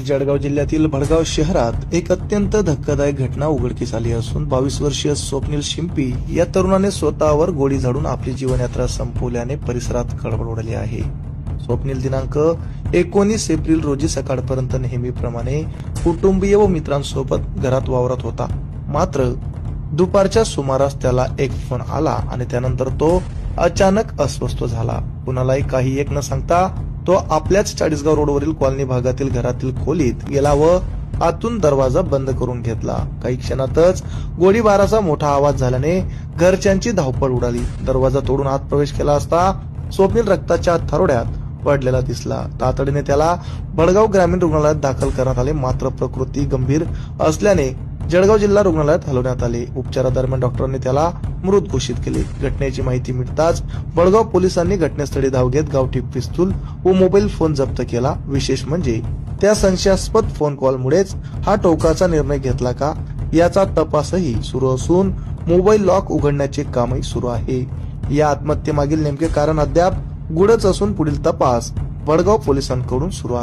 जळगाव जिल्ह्यातील भडगाव शहरात एक अत्यंत धक्कादायक घटना उघडकीस आली असून 22 वर्षीय स्वप्नील शिंपी या तरुणाने स्वतःवर गोळी झाडून आपली जीवनयात्रा संपवल्याने परिसरात खळबळ उडाली आहे। स्वप्नील दिनांक 19 एप्रिल रोजी सकाळपर्यंत नेहमीप्रमाणे कुटुंबीय व मित्रांसोबत घरात वावरत होता। मात्र दुपारच्या सुमारास त्याला एक फोन आला आणि त्यानंतर तो अचानक अस्वस्थ झाला। कुणालाही काही एक न सांगता तो आपल्याच चाळीसगाव रोडवरील कॉलनी भागातील घरातील खोलीत गेला व आतून दरवाजा बंद करून घेतला। काही क्षणातच गोळीबाराचा मोठा आवाज झाल्याने घरच्यांची धावपळ उडाली। दरवाजा तोडून आत प्रवेश केला असता स्वप्नील रक्ताच्या थारोड्यात पडलेला दिसला। तातडीने त्याला भडगाव ग्रामीण रुग्णालयात दाखल करण्यात आले, मात्र प्रकृती गंभीर असल्याने जळगाव जिल्हा रुग्णालयात हलवण्यात आले। उपचारादरम्यान डॉक्टरांनी त्याला मृत घोषित केले। घटनेची माहिती मिळताच भडगाव पोलिसांनी घटनास्थळी धाव घेत गावठी पिस्तूल व मोबाईल फोन जप्त केला। विशेष म्हणजे त्या संशयास्पद फोन कॉलमुळेच हा टोकाचा निर्णय घेतला का याचा तपासही सुरू असून मोबाईल लॉक उघडण्याचे कामही सुरू आहे। या आत्महत्येमागील नेमके कारण अद्याप गुढच असून पुढील तपास भडगाव पोलिसांकडून सुरू आहे।